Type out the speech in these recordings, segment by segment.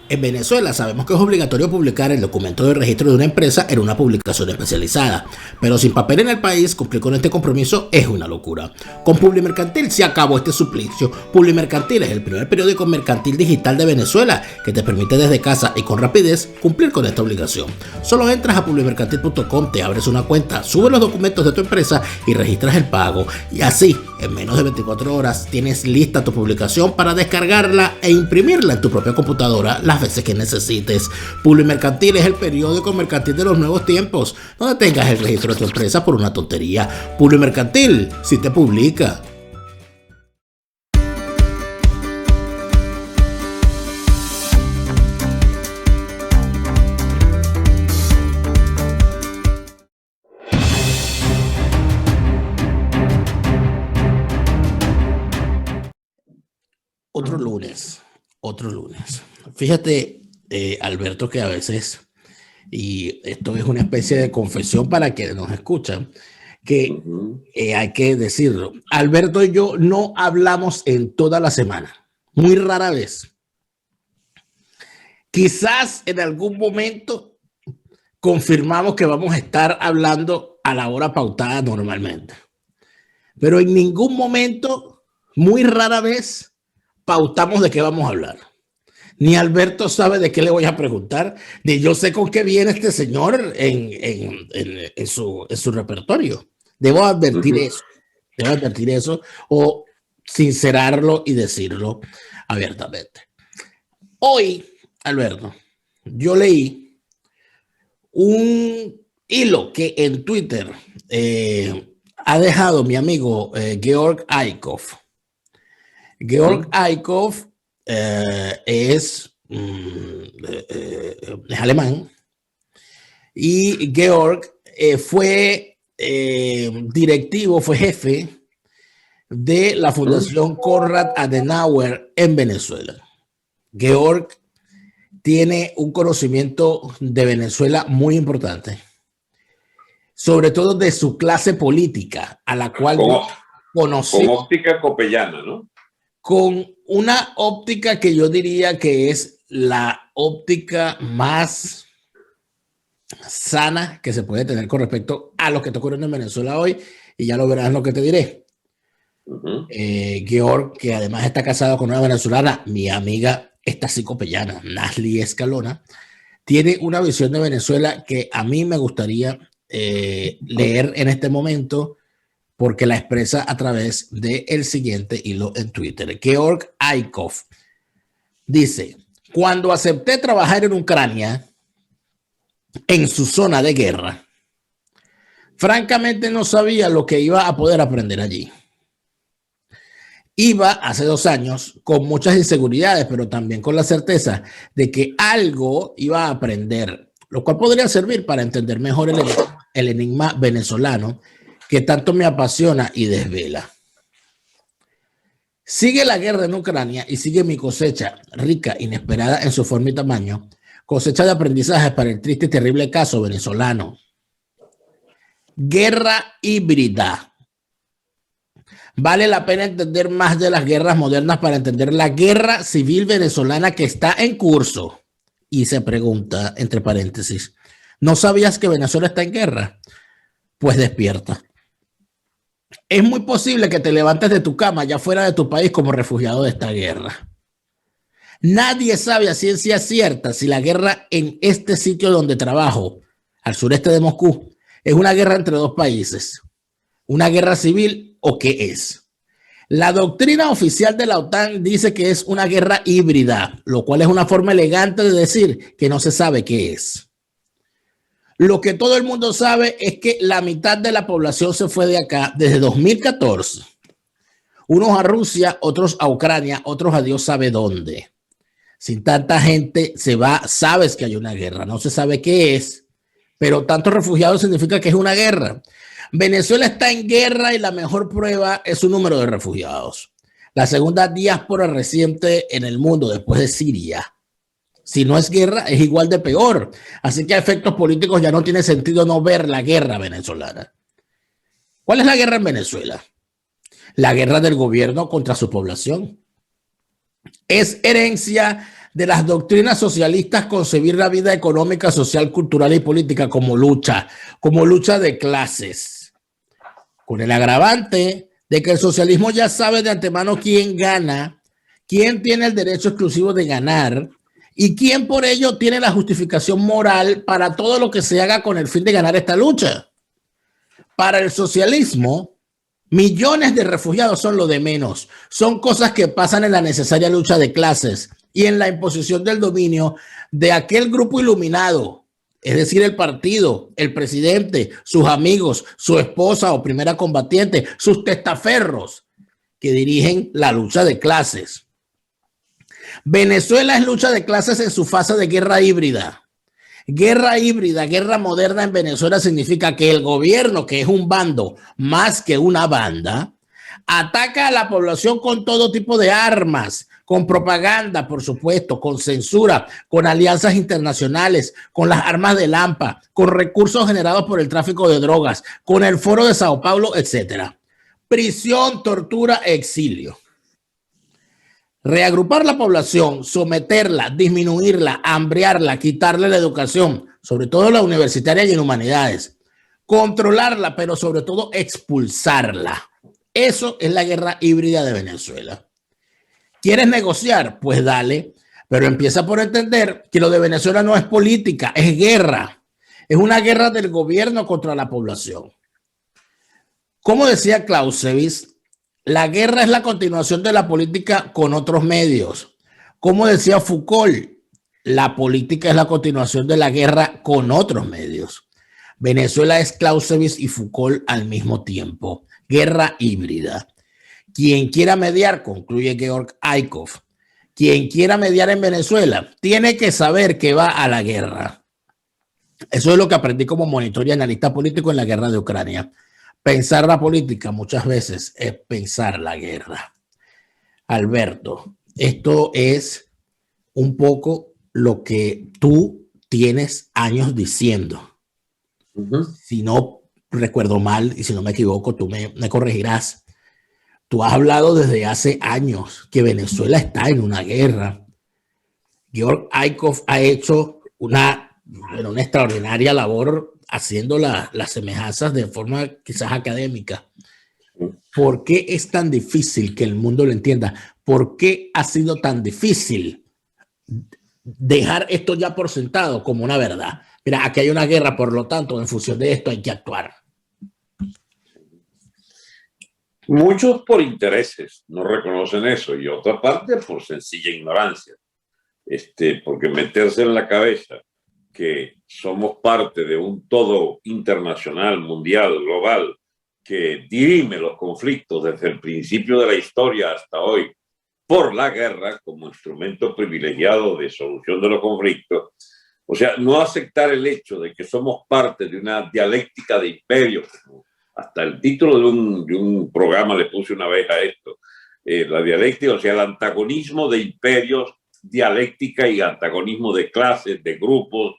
En Venezuela sabemos que es obligatorio publicar el documento de registro de una empresa en una publicación especializada, pero sin papel en el país, cumplir con este compromiso es una locura. Con Publimercantil se acabó este suplicio. Publimercantil es el primer periódico mercantil digital de Venezuela que te permite desde casa y con rapidez cumplir con esta obligación. Solo entras a publimercantil.com, te abres una cuenta, subes los documentos de tu empresa y registras el pago. Y así, en menos de 24 horas, tienes lista tu publicación para descargarla e imprimirla en tu propia computadora las veces que necesites. Publimercantil es el periódico mercantil de los nuevos tiempos. No detengas el registro de tu empresa por una tontería. Publimercantil, si te publica. Otro lunes. Fíjate, Alberto, que a veces, y esto es una especie de confesión para quienes nos escuchan, que hay que decirlo. Alberto y yo no hablamos en toda la semana, muy rara vez. Quizás en algún momento confirmamos que vamos a estar hablando a la hora pautada normalmente, pero en ningún momento, muy rara vez, pautamos de qué vamos a hablar. Ni Alberto sabe de qué le voy a preguntar, ni yo sé con qué viene este señor en su repertorio. Debo advertir eso o sincerarlo y decirlo abiertamente. Hoy, Alberto, yo leí un hilo que en Twitter ha dejado mi amigo Georg Aykhoff. Georg Aykhoff es alemán y Georg fue directivo, fue jefe de la Fundación Konrad Adenauer en Venezuela. Georg tiene un conocimiento de Venezuela muy importante, sobre todo de su clase política, a la cual conocí. Con óptica copellana, ¿no? Con una óptica que yo diría que es la óptica más sana que se puede tener con respecto a lo que está ocurriendo en Venezuela hoy, y ya lo verás lo que te diré. Georg, que además está casado con una venezolana, mi amiga esta psicopellana, Nasli Escalona, tiene una visión de Venezuela que a mí me gustaría leer en este momento, porque la expresa a través del siguiente hilo en Twitter. Georg Aykhoff dice: cuando acepté trabajar en Ucrania, en su zona de guerra, francamente no sabía lo que iba a poder aprender allí. Iba hace 2 años con muchas inseguridades, pero también con la certeza de que algo iba a aprender, lo cual podría servir para entender mejor el enigma venezolano que tanto me apasiona y desvela. Sigue la guerra en Ucrania y sigue mi cosecha, rica, inesperada en su forma y tamaño, cosecha de aprendizajes para el triste y terrible caso venezolano. Guerra híbrida. Vale la pena entender más de las guerras modernas para entender la guerra civil venezolana que está en curso. Y se pregunta, entre paréntesis, ¿no sabías que Venezuela está en guerra? Pues despierta. Es muy posible que te levantes de tu cama ya fuera de tu país como refugiado de esta guerra. Nadie sabe a ciencia cierta si la guerra en este sitio donde trabajo, al sureste de Moscú, es una guerra entre 2 países, una guerra civil o qué es. La doctrina oficial de la OTAN dice que es una guerra híbrida, lo cual es una forma elegante de decir que no se sabe qué es. Lo que todo el mundo sabe es que la mitad de la población se fue de acá desde 2014. Unos a Rusia, otros a Ucrania, otros a Dios sabe dónde. Sin tanta gente se va, sabes que hay una guerra, no se sabe qué es, pero tantos refugiados significa que es una guerra. Venezuela está en guerra y la mejor prueba es su número de refugiados. La segunda diáspora reciente en el mundo después de Siria. Si no es guerra, es igual de peor. Así que a efectos políticos ya no tiene sentido no ver la guerra venezolana. ¿Cuál es la guerra en Venezuela? La guerra del gobierno contra su población. Es herencia de las doctrinas socialistas concebir la vida económica, social, cultural y política como lucha de clases, con el agravante de que el socialismo ya sabe de antemano quién gana, quién tiene el derecho exclusivo de ganar y quién por ello tiene la justificación moral para todo lo que se haga con el fin de ganar esta lucha. Para el socialismo, millones de refugiados son lo de menos. Son cosas que pasan en la necesaria lucha de clases y en la imposición del dominio de aquel grupo iluminado, es decir, el partido, el presidente, sus amigos, su esposa o primera combatiente, sus testaferros que dirigen la lucha de clases. Venezuela es lucha de clases en su fase de guerra híbrida. Guerra híbrida, guerra moderna en Venezuela significa que el gobierno, que es un bando más que una banda, ataca a la población con todo tipo de armas, con propaganda, por supuesto, con censura, con alianzas internacionales, con las armas de Lampa, con recursos generados por el tráfico de drogas, con el Foro de Sao Paulo, etcétera. Prisión, tortura, exilio. Reagrupar la población, someterla, disminuirla, hambriarla, quitarle la educación, sobre todo la universitaria y en humanidades, controlarla, pero sobre todo expulsarla. Eso es la guerra híbrida de Venezuela. ¿Quieres negociar? Pues dale, pero empieza por entender que lo de Venezuela no es política, es guerra. Es una guerra del gobierno contra la población. Como decía Clausewitz, la guerra es la continuación de la política con otros medios. Como decía Foucault, la política es la continuación de la guerra con otros medios. Venezuela es Clausewitz y Foucault al mismo tiempo. Guerra híbrida. Quien quiera mediar, concluye Georg Aykov, quien quiera mediar en Venezuela tiene que saber que va a la guerra. Eso es lo que aprendí como monitor y analista político en la guerra de Ucrania. Pensar la política muchas veces es pensar la guerra. Alberto, esto es un poco lo que tú tienes años diciendo. Si no recuerdo mal y si no me equivoco, tú me corregirás. Tú has hablado desde hace años que Venezuela está en una guerra. Georg Aykov ha hecho una extraordinaria labor haciendo las semejanzas de forma quizás académica. ¿Por qué es tan difícil que el mundo lo entienda? ¿Por qué ha sido tan difícil dejar esto ya por sentado como una verdad? Mira, aquí hay una guerra, por lo tanto, en función de esto hay que actuar. Muchos por intereses no reconocen eso y otra parte por sencilla ignorancia. Porque meterse en la cabeza que somos parte de un todo internacional, mundial, global, que dirime los conflictos desde el principio de la historia hasta hoy por la guerra como instrumento privilegiado de solución de los conflictos. O sea, no aceptar el hecho de que somos parte de una dialéctica de imperios. Hasta el título de un programa le puse una vez a esto. La dialéctica, o sea, el antagonismo de imperios, dialéctica y antagonismo de clases, de grupos.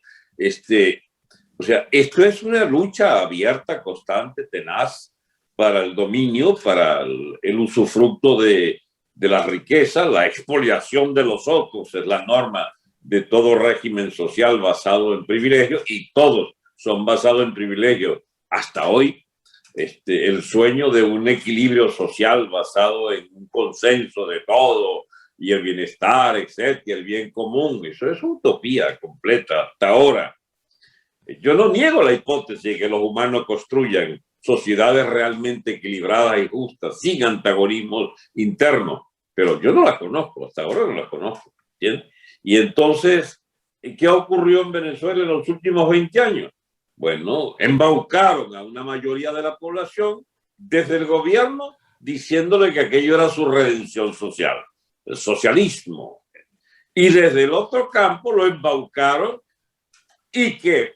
O sea, esto es una lucha abierta, constante, tenaz para el dominio, para el usufructo de la riqueza, la expoliación de los otros, es la norma de todo régimen social basado en privilegios y todos son basados en privilegios hasta hoy. El sueño de un equilibrio social basado en un consenso de todo y el bienestar, etcétera, el bien común, eso es utopía completa hasta ahora. Yo no niego la hipótesis de que los humanos construyan sociedades realmente equilibradas y justas, sin antagonismos internos, pero yo no las conozco, hasta ahora no las conozco. ¿Entiendes? Y entonces, ¿qué ocurrió en Venezuela en los últimos 20 años? Bueno, embaucaron a una mayoría de la población desde el gobierno diciéndole que aquello era su redención social, el socialismo. Y desde el otro campo lo embaucaron y que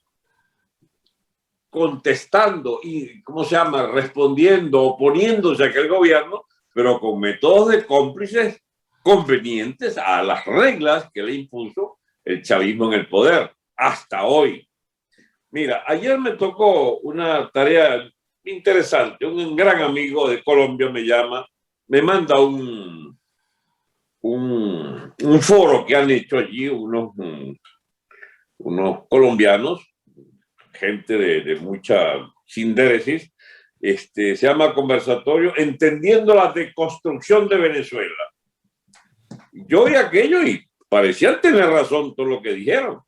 contestando y, ¿cómo se llama?, respondiendo, oponiéndose a aquel gobierno, pero con métodos de cómplices convenientes a las reglas que le impuso el chavismo en el poder hasta hoy. Mira, ayer me tocó una tarea interesante. Un gran amigo de Colombia me llama, me manda un un foro que han hecho allí unos colombianos, gente de mucha síntesis, se llama Conversatorio Entendiendo la Deconstrucción de Venezuela. Yo vi aquello y parecían tener razón todo lo que dijeron.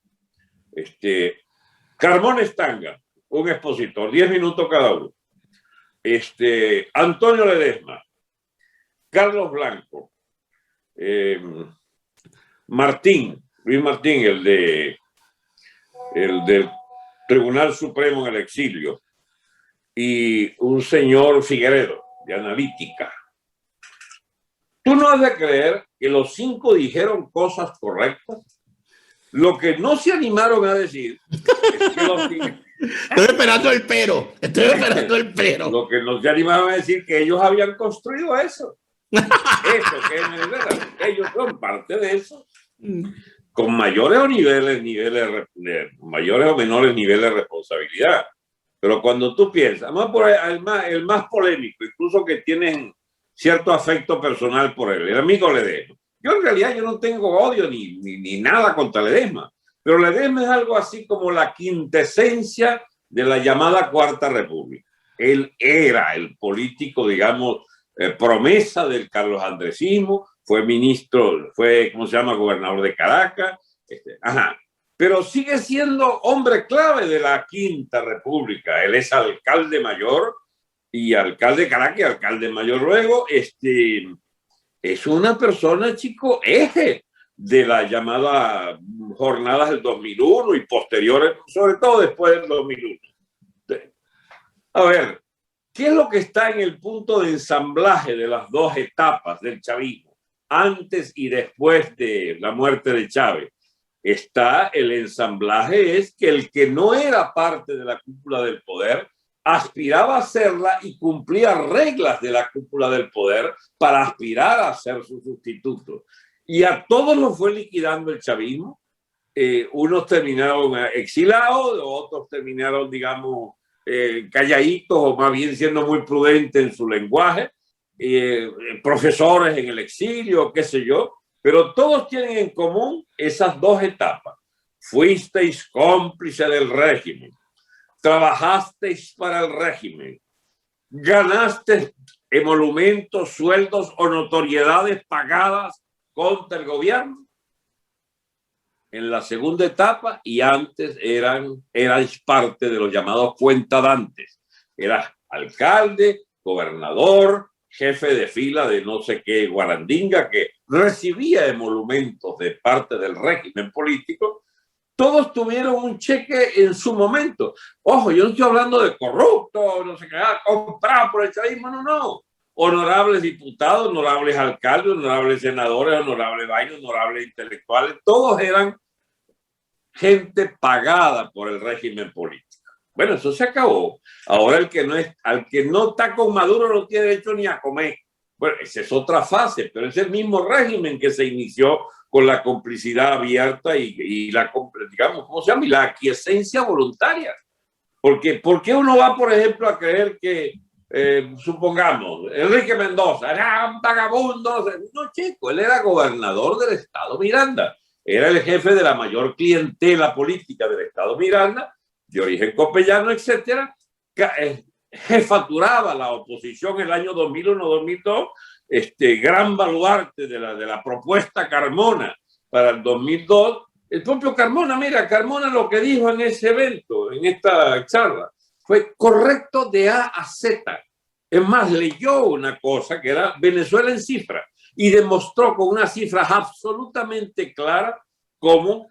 Carmón Estanga, un expositor, 10 minutos cada uno. Antonio Ledesma, Carlos Blanco, Luis Martín, el del Tribunal Supremo en el exilio, y un señor Figueredo, de Analítica. Tú no has de creer que los 5 dijeron cosas correctas. Lo que no se animaron a decir es que Estoy esperando el pero. Estoy esperando el pero. Lo que no se animaron a decir que ellos habían construido eso. Eso que es Venezuela. Ellos son parte de eso. Con mayores o mayores o menores niveles de responsabilidad. Pero cuando tú piensas, además por el más polémico, incluso que tienen cierto afecto personal por él, el amigo Ledesma. Yo en realidad yo no tengo odio ni nada contra Ledesma, pero Ledesma es algo así como la quintesencia de la llamada Cuarta República. Él era el político, digamos, promesa del Carlos Andresismo, fue ministro, ¿cómo se llama? Gobernador de Caracas, pero sigue siendo hombre clave de la Quinta República. Él es alcalde mayor y alcalde de Caracas y alcalde mayor luego. Es una persona, chico, eje de la llamada jornadas del 2001 y posteriores, sobre todo después del 2001. A ver, ¿qué es lo que está en el punto de ensamblaje de las dos etapas del chavismo, antes y después de la muerte de Chávez? Está el ensamblaje, es que el que no era parte de la cúpula del poder aspiraba a serla y cumplía reglas de la cúpula del poder para aspirar a ser su sustituto. Y a todos los fue liquidando el chavismo. Unos terminaron exilados, otros terminaron, digamos, calladitos o más bien siendo muy prudentes en su lenguaje, profesores en el exilio, qué sé yo, pero todos tienen en común esas dos etapas. Fuisteis cómplice del régimen, trabajasteis para el régimen, ganaste emolumentos, sueldos o notoriedades pagadas contra el gobierno. En la segunda etapa y antes erais parte de los llamados cuentadantes. Eras alcalde, gobernador, jefe de fila de no sé qué guarandinga que recibía emolumentos de parte del régimen político. Todos tuvieron un cheque en su momento. Ojo, yo no estoy hablando de corruptos, no sé qué, comprado por el chavismo, no. Honorables diputados, honorables alcaldes, honorables senadores, honorables vainos, honorables intelectuales, todos eran gente pagada por el régimen político. Bueno, eso se acabó. Ahora al que no está con Maduro no tiene derecho ni a comer. Bueno, esa es otra fase, pero es el mismo régimen que se inició con la complicidad abierta y la, digamos, ¿cómo se llama? Y la aquiescencia voluntaria. Porque, ¿por qué uno va, por ejemplo, a creer que, supongamos, Enrique Mendoza era un vagabundo? No, chico, él era gobernador del estado Miranda. Era el jefe de la mayor clientela política del estado Miranda, de origen copellano, etcétera. Jefaturaba la oposición en el año 2001-2002, gran baluarte de la propuesta Carmona para el 2002. El propio Carmona, mira, Carmona lo que dijo en ese evento, en esta charla, fue correcto de A a Z. Es más, leyó una cosa que era Venezuela en cifras y demostró con unas cifras absolutamente claras cómo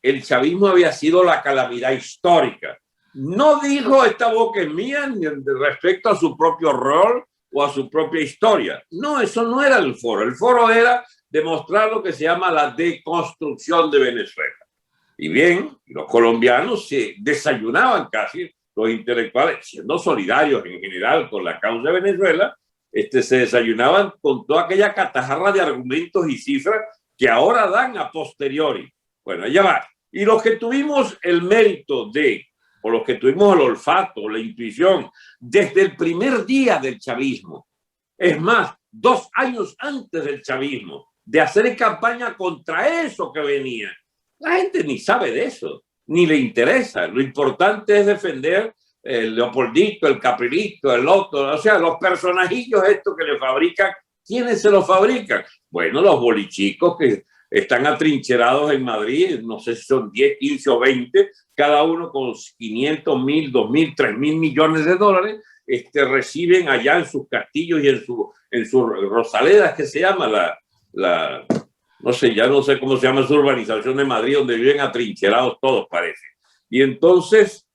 el chavismo había sido la calamidad histórica. No dijo esta boca es mía ni respecto a su propio rol o a su propia historia. No, eso no era el foro. El foro era demostrar lo que se llama la deconstrucción de Venezuela. Y bien, los colombianos se desayunaban casi, los intelectuales, siendo solidarios en general con la causa de Venezuela, se desayunaban con toda aquella catajarra de argumentos y cifras que ahora dan a posteriori. Bueno, allá va. Y los que tuvimos el mérito o los que tuvimos el olfato, la intuición, desde el primer día del chavismo, es más, 2 años antes del chavismo, de hacer campaña contra eso que venía. La gente ni sabe de eso, ni le interesa. Lo importante es defender el Leopoldito, el Caprilito, el otro, o sea, los personajillos estos que le fabrican. ¿Quiénes se los fabrican? Bueno, los bolichicos que están atrincherados en Madrid, no sé si son 10, 15 o 20, cada uno con 500.000, 2.000, 3.000 millones de dólares, reciben allá en sus castillos y en su Rosaleda, que se llama no sé, ya no sé cómo se llama su urbanización de Madrid, donde viven atrincherados todos, parece. Y entonces,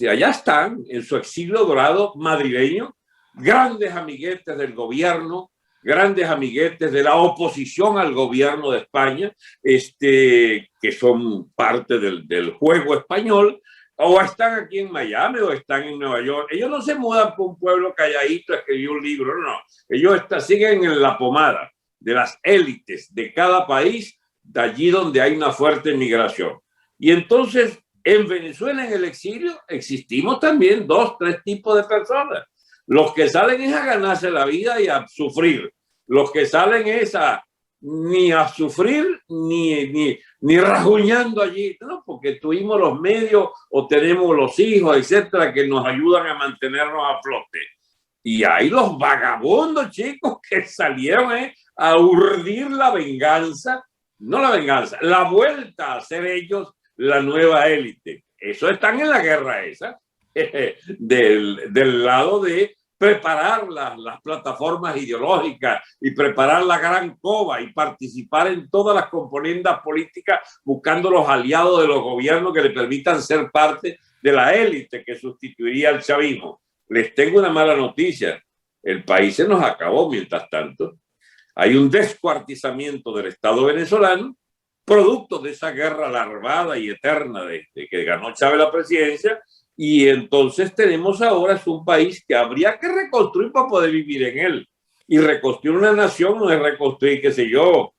allá están, en su exilio dorado madrileño, grandes amiguetes del gobierno, grandes amiguetes de la oposición al gobierno de España, que son parte del juego español, o están aquí en Miami o están en Nueva York. Ellos no se mudan por un pueblo calladito a escribir un libro, no. Ellos siguen en la pomada de las élites de cada país, de allí donde hay una fuerte migración. Y entonces, en Venezuela, en el exilio, existimos también 2, 3 tipos de personas. Los que salen es a ganarse la vida y a sufrir. Los que salen es ni a sufrir ni rajuñando allí, no, porque tuvimos los medios o tenemos los hijos, etcétera, que nos ayudan a mantenernos a flote. Y hay los vagabundos, chicos, que salieron a urdir la venganza, no la venganza, la vuelta a ser ellos la nueva élite. Eso están en la guerra esa, del lado de preparar las plataformas ideológicas y preparar la gran cova y participar en todas las componendas políticas buscando los aliados de los gobiernos que le permitan ser parte de la élite que sustituiría al chavismo. Les tengo una mala noticia. El país se nos acabó mientras tanto. Hay un descuartizamiento del Estado venezolano, producto de esa guerra larvada y eterna de que ganó Chávez la presidencia, y entonces tenemos ahora un país que habría que reconstruir para poder vivir en él. Y reconstruir una nación no es reconstruir, qué sé yo,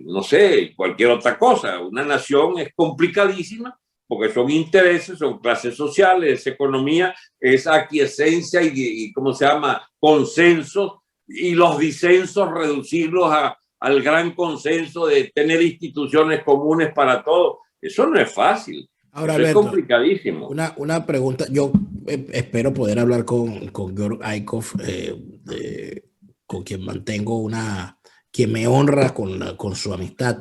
no sé, cualquier otra cosa. Una nación es complicadísima porque son intereses, son clases sociales, es economía, es aquiescencia y ¿cómo se llama? Consensos, y los disensos reducirlos al gran consenso de tener instituciones comunes para todos. Eso no es fácil. Ahora, eso Alberto, es complicadísimo. Una pregunta. Yo espero poder hablar con Georg Eikhoff, con quien mantengo quien me honra con su amistad,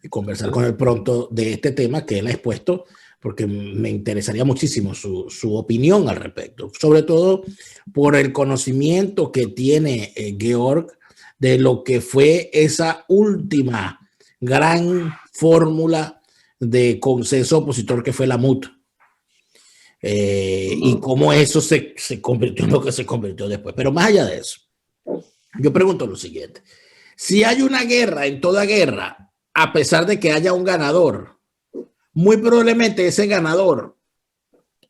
y conversar con él pronto de este tema que él ha expuesto, porque me interesaría muchísimo su opinión al respecto, sobre todo por el conocimiento que tiene Georg de lo que fue esa última gran fórmula de consenso opositor que fue la MUT, y cómo eso se convirtió en lo que se convirtió después. Pero más allá de eso, yo pregunto lo siguiente: si hay una guerra, en toda guerra, a pesar de que haya un ganador, muy probablemente ese ganador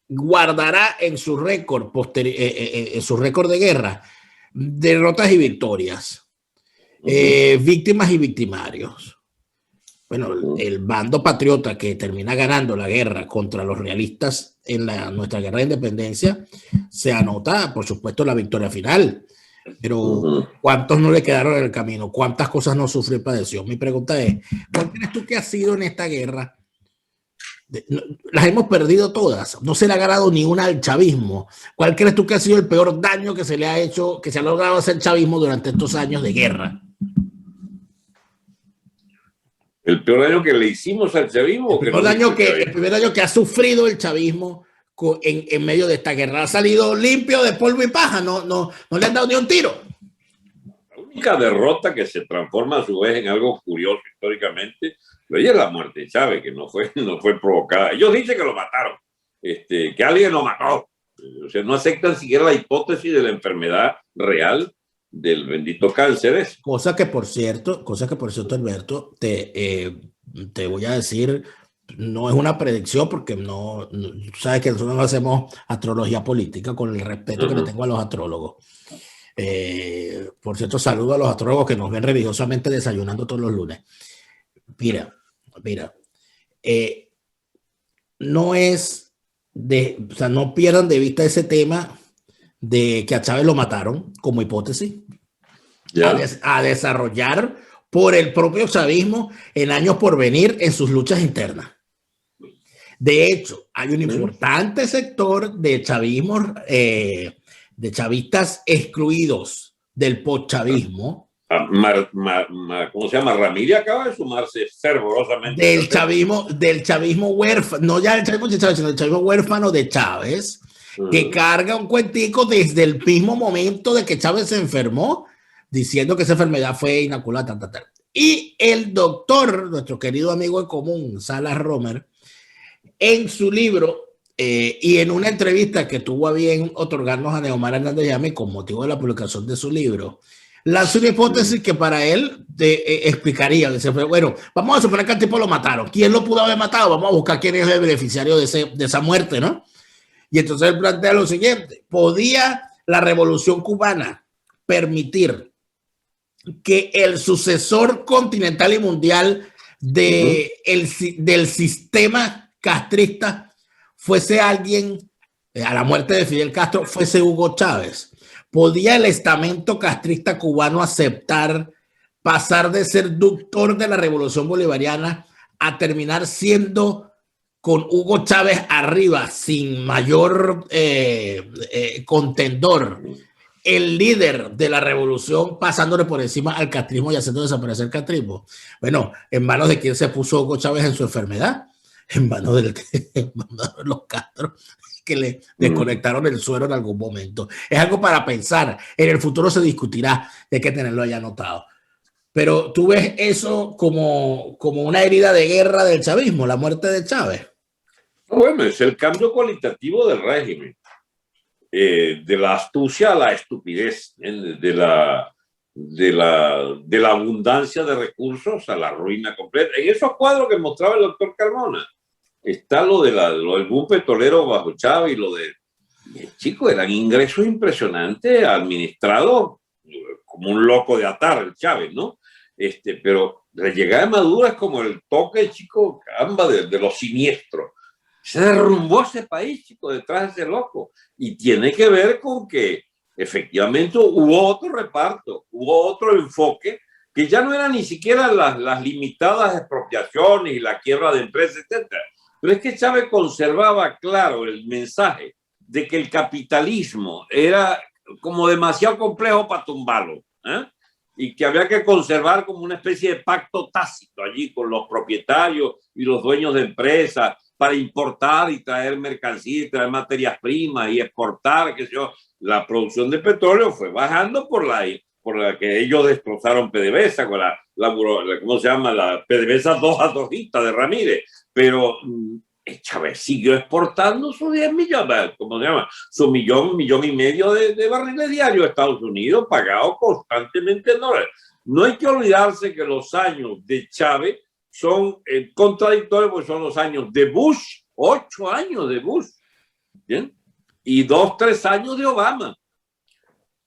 guardará en su récord de guerra derrotas y victorias, víctimas y victimarios. Bueno, el bando patriota que termina ganando la guerra contra los realistas en nuestra guerra de independencia, se anota, por supuesto, la victoria final. Pero ¿cuántos no le quedaron en el camino? ¿Cuántas cosas no sufrió y padeció? Mi pregunta es, ¿cuál crees tú que ha sido en esta guerra? Las hemos perdido todas. No se le ha ganado ni una al chavismo. ¿Cuál crees tú que ha sido el peor daño que se le ha hecho, que se ha logrado hacer el chavismo durante estos años de guerra? ¿El peor daño que le hicimos al chavismo? El primer daño que ha sufrido el chavismo en medio de esta guerra. Ha salido limpio de polvo y paja. No le han dado ni un tiro. La única derrota que se transforma a su vez en algo curioso históricamente, pero ella es la muerte de Chávez, que no fue provocada. Ellos dicen que lo mataron, que alguien lo mató. O sea, no aceptan siquiera la hipótesis de la enfermedad real del bendito cáncer. Cosa que por cierto, Alberto, te voy a decir, no es una predicción, porque no sabes que nosotros no hacemos astrología política, con el respeto que le tengo a los astrólogos. Por cierto, saludo a los astrólogos que nos ven religiosamente desayunando todos los lunes. Mira, no pierdan de vista ese tema de que a Chávez lo mataron como hipótesis. a desarrollar por el propio chavismo en años por venir en sus luchas internas. De hecho, hay un importante sector de chavismo, de chavistas excluidos del postchavismo. ¿Cómo se llama? Ramírez acaba de sumarse fervorosamente. Del chavismo huérfano, no ya el chavismo de Chávez, sino el chavismo huérfano de Chávez, que carga un cuentico desde el mismo momento de que Chávez se enfermó, diciendo que esa enfermedad fue inoculada, tal. Y el doctor, nuestro querido amigo en común, Salas Romer, en su libro y en una entrevista que tuvo a bien otorgarnos a Neomar Hernández Llame con motivo de la publicación de su libro, lanzó una hipótesis que para él explicaría. Dice, bueno, vamos a suponer que al tipo lo mataron. ¿Quién lo pudo haber matado? Vamos a buscar quién es el beneficiario de esa muerte, ¿no? Y entonces él plantea lo siguiente: ¿podía la revolución cubana permitir que el sucesor continental y mundial del sistema castrista fuese alguien, a la muerte de Fidel Castro, fuese Hugo Chávez? ¿Podía el estamento castrista cubano aceptar pasar de ser ductor de la revolución bolivariana a terminar siendo, con Hugo Chávez arriba, sin mayor contendor, el líder de la revolución, pasándole por encima al castrismo y haciendo desaparecer el castrismo? Bueno, ¿en manos de quién se puso Hugo Chávez en su enfermedad? En manos de los Castro, que le desconectaron el suero en algún momento. Es algo para pensar. En el futuro se discutirá, hay que tenerlo ya anotado. Pero tú ves eso como una herida de guerra del chavismo, la muerte de Chávez. Bueno, es el cambio cualitativo del régimen. De la astucia a la estupidez, de la abundancia de recursos a la ruina completa. En esos cuadros que mostraba el doctor Carmona está lo del boom petrolero bajo Chávez y lo de... Chicos, eran ingresos impresionantes, administrados como un loco de atar el Chávez, ¿no? Pero la llegada de Maduro es como el toque, chico, caramba, de lo siniestro. Se derrumbó ese país, chico, detrás de ese loco. Y tiene que ver con que efectivamente hubo otro reparto, hubo otro enfoque, que ya no eran ni siquiera las limitadas expropiaciones y la quiebra de empresas, etc. Pero es que Chávez conservaba claro el mensaje de que el capitalismo era como demasiado complejo para tumbarlo, y que había que conservar como una especie de pacto tácito allí con los propietarios y los dueños de empresas para importar y traer mercancías, traer materias primas y exportar, qué sé yo. La producción de petróleo fue bajando por la que ellos destrozaron PDVSA, con ¿cómo se llama? La PDVSA 2 a 2 de Ramírez. Pero Chávez siguió exportando sus 10 millones, ¿cómo se llama? Su millón y medio de barriles diarios a Estados Unidos, pagados constantemente en dólares. No hay que olvidarse que los años de Chávez son contradictorios, porque son los años de Bush, 8 años de Bush, ¿bien? Y 2, 3 años de Obama,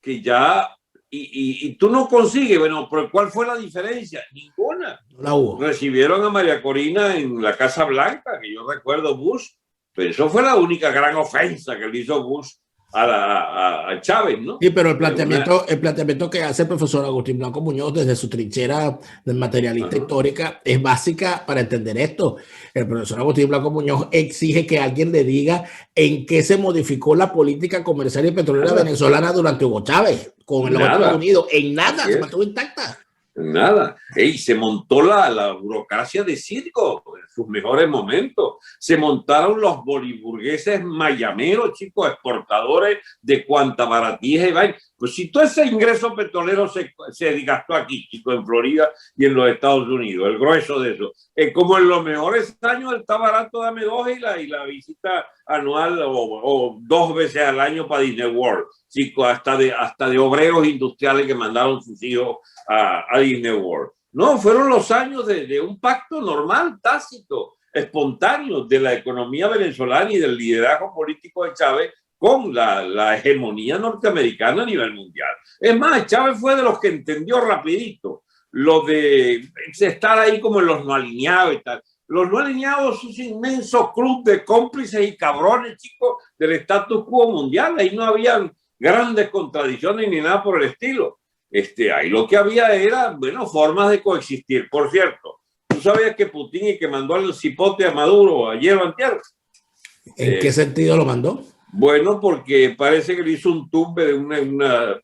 que ya, y tú no consigues, bueno, pero ¿cuál fue la diferencia? Ninguna. No la hubo. Recibieron a María Corina en la Casa Blanca, que yo recuerdo Bush, pero eso fue la única gran ofensa que le hizo Bush a Chávez, ¿no? Sí, pero el planteamiento que hace el profesor Agustín Blanco Muñoz desde su trinchera de materialista histórica es básica para entender esto. El profesor Agustín Blanco Muñoz exige que alguien le diga en qué se modificó la política comercial y petrolera venezolana durante Hugo Chávez con los Estados Unidos. En nada, se mantuvo intacta. Nada. Se montó la burocracia de circo en sus mejores momentos. Se montaron los boliburgueses mayameros, chicos, exportadores de cuanta baratija y vaina. Pues si todo ese ingreso petrolero se gastó aquí, chicos, en Florida y en los Estados Unidos, el grueso de eso. Como en los mejores años está barato, dame 2 y la visita anual o 2 veces al año para Disney World. Chicos, hasta de obreros industriales que mandaron sus hijos a Disney World. No, fueron los años de un pacto normal, tácito, espontáneo de la economía venezolana y del liderazgo político de Chávez con la hegemonía norteamericana a nivel mundial. Es más, Chávez fue de los que entendió rapidito lo de estar ahí como en los no alineados y tal. Los no alineados es un inmenso club de cómplices y cabrones, chicos, del status quo mundial. Ahí no habían grandes contradicciones ni nada por el estilo. ahí lo que había era, bueno, formas de coexistir. Por cierto, ¿tú sabías que Putin y que mandó al cipote a Maduro ayer o antier? ¿En qué sentido lo mandó? Bueno, porque parece que le hizo un tumbe de una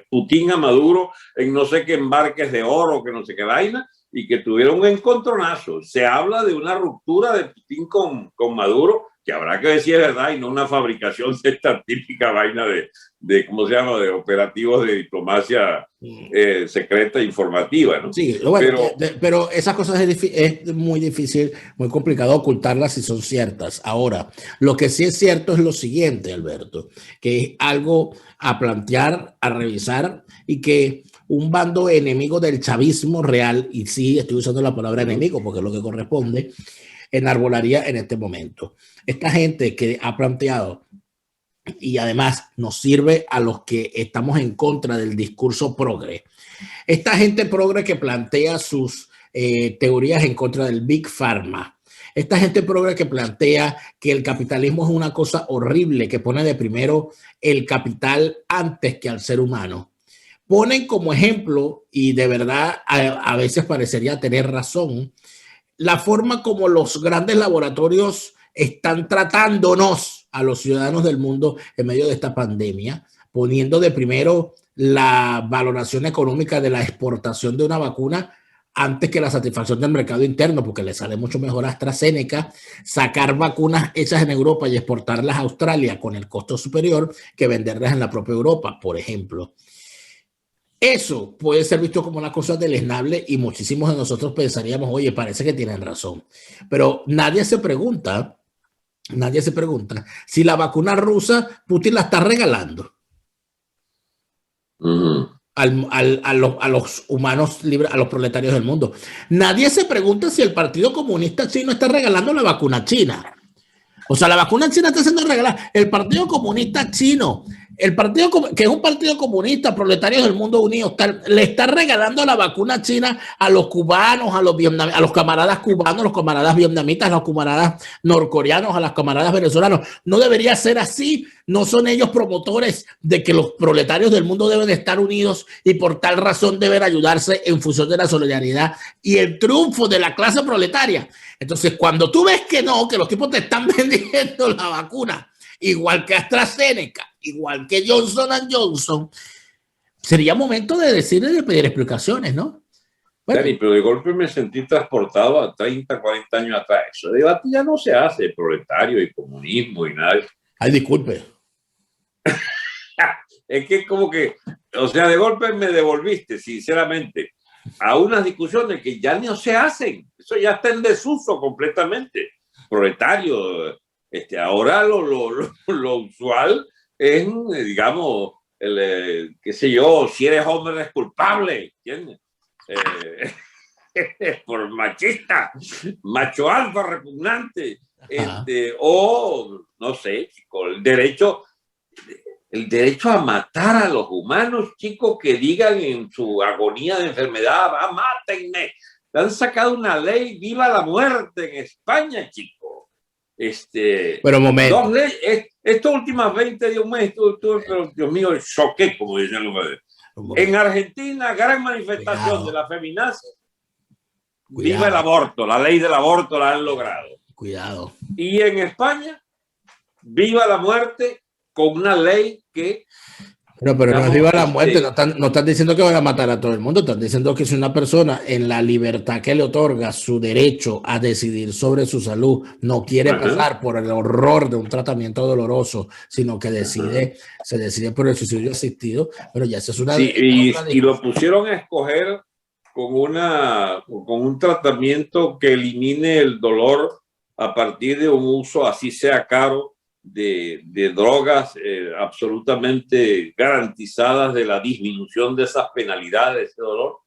Putin a Maduro en no sé qué embarques de oro, que no sé qué vaina, y que tuvieron un encontronazo. Se habla de una ruptura de Putin con Maduro, que habrá que decir es verdad, y no una fabricación de esta típica vaina de ¿cómo se llama?, de operativos de diplomacia secreta e informativa, ¿no? Sí, bueno, pero esas cosas es muy difícil, muy complicado ocultarlas si son ciertas. Ahora, lo que sí es cierto es lo siguiente, Alberto, que es algo a plantear, a revisar, y que un bando enemigo del chavismo real, y sí estoy usando la palabra enemigo porque es lo que corresponde, enarbolaría en este momento. Esta gente que ha planteado, y además nos sirve a los que estamos en contra del discurso progre, esta gente progre que plantea sus teorías en contra del Big Pharma, esta gente progre que plantea que el capitalismo es una cosa horrible, que pone de primero el capital antes que al ser humano, ponen como ejemplo, y de verdad a veces parecería tener razón, la forma como los grandes laboratorios están tratándonos a los ciudadanos del mundo en medio de esta pandemia, poniendo de primero la valoración económica de la exportación de una vacuna antes que la satisfacción del mercado interno, porque le sale mucho mejor a AstraZeneca sacar vacunas hechas en Europa y exportarlas a Australia con el costo superior que venderlas en la propia Europa, por ejemplo. Eso puede ser visto como una cosa deleznable y muchísimos de nosotros pensaríamos, oye, parece que tienen razón. Pero nadie se pregunta si la vacuna rusa Putin la está regalando a los humanos libres, a los proletarios del mundo. Nadie se pregunta si el Partido Comunista Chino está regalando la vacuna china. O sea, la vacuna china está siendo regalada. El Partido Comunista Chino, el partido que es un partido comunista, proletarios del mundo unido, le está regalando la vacuna china a los cubanos, a los camaradas cubanos, a los camaradas vietnamitas, a los camaradas norcoreanos, a los camaradas venezolanos. No debería ser así. No son ellos promotores de que los proletarios del mundo deben estar unidos y por tal razón deben ayudarse en función de la solidaridad y el triunfo de la clase proletaria. Entonces, cuando tú ves que no, que los tipos te están vendiendo la vacuna, igual que AstraZeneca, igual que Johnson & Johnson, sería momento de decirle, de pedir explicaciones, ¿no? Bueno. Dani, pero de golpe me sentí transportado a 30, 40 años atrás. Eso de debate ya no se hace, proletario y comunismo y nada. Ay, disculpe. Es que como que, o sea, de golpe me devolviste, sinceramente, a unas discusiones que ya no se hacen. Eso ya está en desuso completamente. Proletario, ahora lo usual es, digamos, qué sé yo, si eres hombre eres culpable, ¿entiendes? Por machista, macho alfa repugnante, o no sé, chico, el derecho a matar a los humanos, chicos, que digan en su agonía de enfermedad, mátenme. Le han sacado una ley, viva la muerte en España, chico. Pero momento. Estos últimos 20 días, un mes, pero Dios mío, choqué, como dicen los padres. En Argentina, gran manifestación de la feminazi. Viva el aborto, la ley del aborto la han logrado. Cuidado. Y en España, viva la muerte con una ley que... Pero no es viva la muerte, no están diciendo que van a matar a todo el mundo, están diciendo que si una persona en la libertad que le otorga su derecho a decidir sobre su salud no quiere pasar por el horror de un tratamiento doloroso, sino que se decide por el suicidio asistido, pero ya eso es una... Sí, y lo pusieron a escoger con un tratamiento que elimine el dolor a partir de un uso, así sea caro, de drogas absolutamente garantizadas de la disminución de esas penalidades, de ese dolor.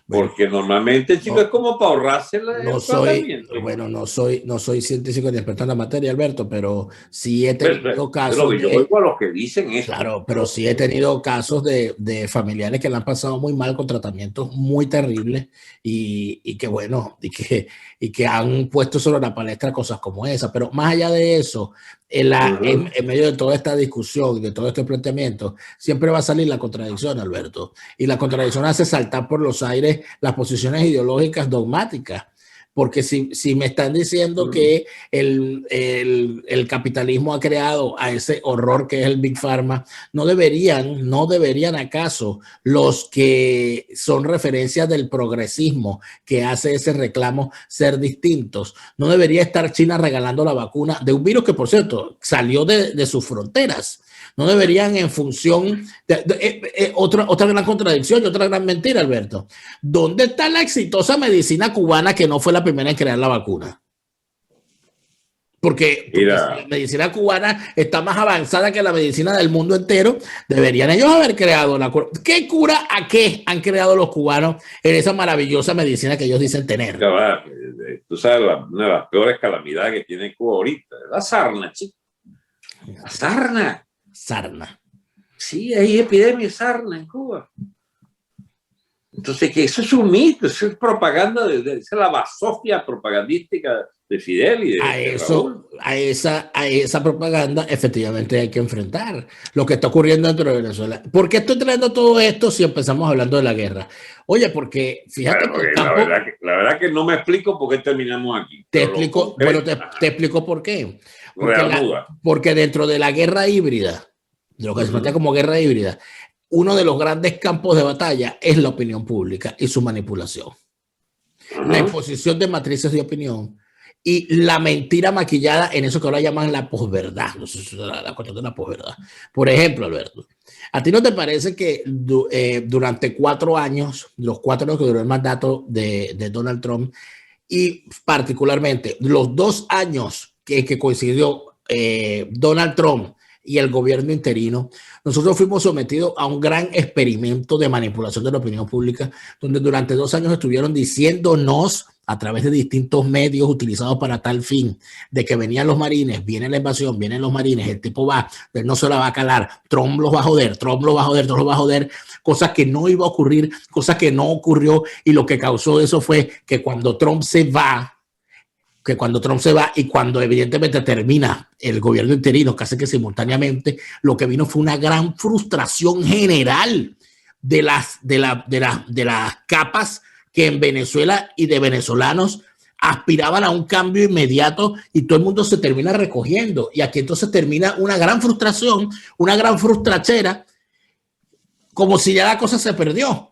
Bueno, Porque normalmente, chico, no, es como para ahorrarse no el soy, tratamiento. bueno, no soy científico ni experto en la materia, Alberto, pero sí he tenido Pero casos yo de, oigo a los que dicen eso. claro, pero sí he tenido casos de familiares que le han pasado muy mal con tratamientos muy terribles y que bueno, y que han puesto sobre la palestra cosas como esa. Pero más allá de eso, en medio de toda esta discusión y de todo este planteamiento, siempre va a salir la contradicción, Alberto. Y la contradicción hace saltar por los aires las posiciones ideológicas dogmáticas. Porque si me están diciendo que el capitalismo ha creado a ese horror que es el Big Pharma, no deberían acaso los que son referencias del progresismo que hace ese reclamo ser distintos. No debería estar China regalando la vacuna de un virus que, por cierto, salió de sus fronteras. No deberían en función otra gran contradicción y otra gran mentira, Alberto. ¿Dónde está la exitosa medicina cubana que no fue la primera en crear la vacuna? Porque si la Mira, medicina cubana está más avanzada que la medicina del mundo entero, deberían ellos haber creado la cura. ¿Qué cura a qué han creado los cubanos en esa maravillosa medicina que ellos dicen tener? tú sabes, una de las peores calamidades que tiene Cuba ahorita, la sarna, chico. La sarna. Sarna. Sí, hay epidemia de sarna en Cuba. Entonces, que eso es un mito, eso es propaganda, esa es la basofia propagandística de Fidel y de Raúl. A esa propaganda efectivamente hay que enfrentar lo que está ocurriendo dentro de Venezuela. ¿Por qué estoy trayendo todo esto si empezamos hablando de la guerra? Oye, porque fíjate Bueno, que el porque campo, la verdad que no me explico por qué terminamos aquí, te pero lo explico, bueno, concreto, te explico por qué. reanuda. Porque dentro de la guerra híbrida, de lo que se plantea como guerra híbrida, uno de los grandes campos de batalla es la opinión pública y su manipulación. La imposición de matrices de opinión y la mentira maquillada en eso que ahora llaman la posverdad, la cuestión de la posverdad. Por ejemplo, Alberto, ¿a ti no te parece que durante 4 años, los 4 años que duró el mandato de Donald Trump, y particularmente los 2 años que coincidió Donald Trump y el gobierno interino, nosotros fuimos sometidos a un gran experimento de manipulación de la opinión pública, donde durante 2 años estuvieron diciéndonos a través de distintos medios utilizados para tal fin, de que venían los marines, viene la invasión, vienen los marines, el tipo va, él no se la va a calar, Trump los va a joder, Trump los va a joder, Trump los va a joder, cosas que no iba a ocurrir, cosas que no ocurrió, y lo que causó eso fue que cuando Trump se va y cuando evidentemente termina el gobierno interino, casi que simultáneamente, lo que vino fue una gran frustración general de las capas que en Venezuela y de venezolanos aspiraban a un cambio inmediato y todo el mundo se termina recogiendo. Y aquí entonces termina una gran frustración, una gran frustrachera, como si ya la cosa se perdió.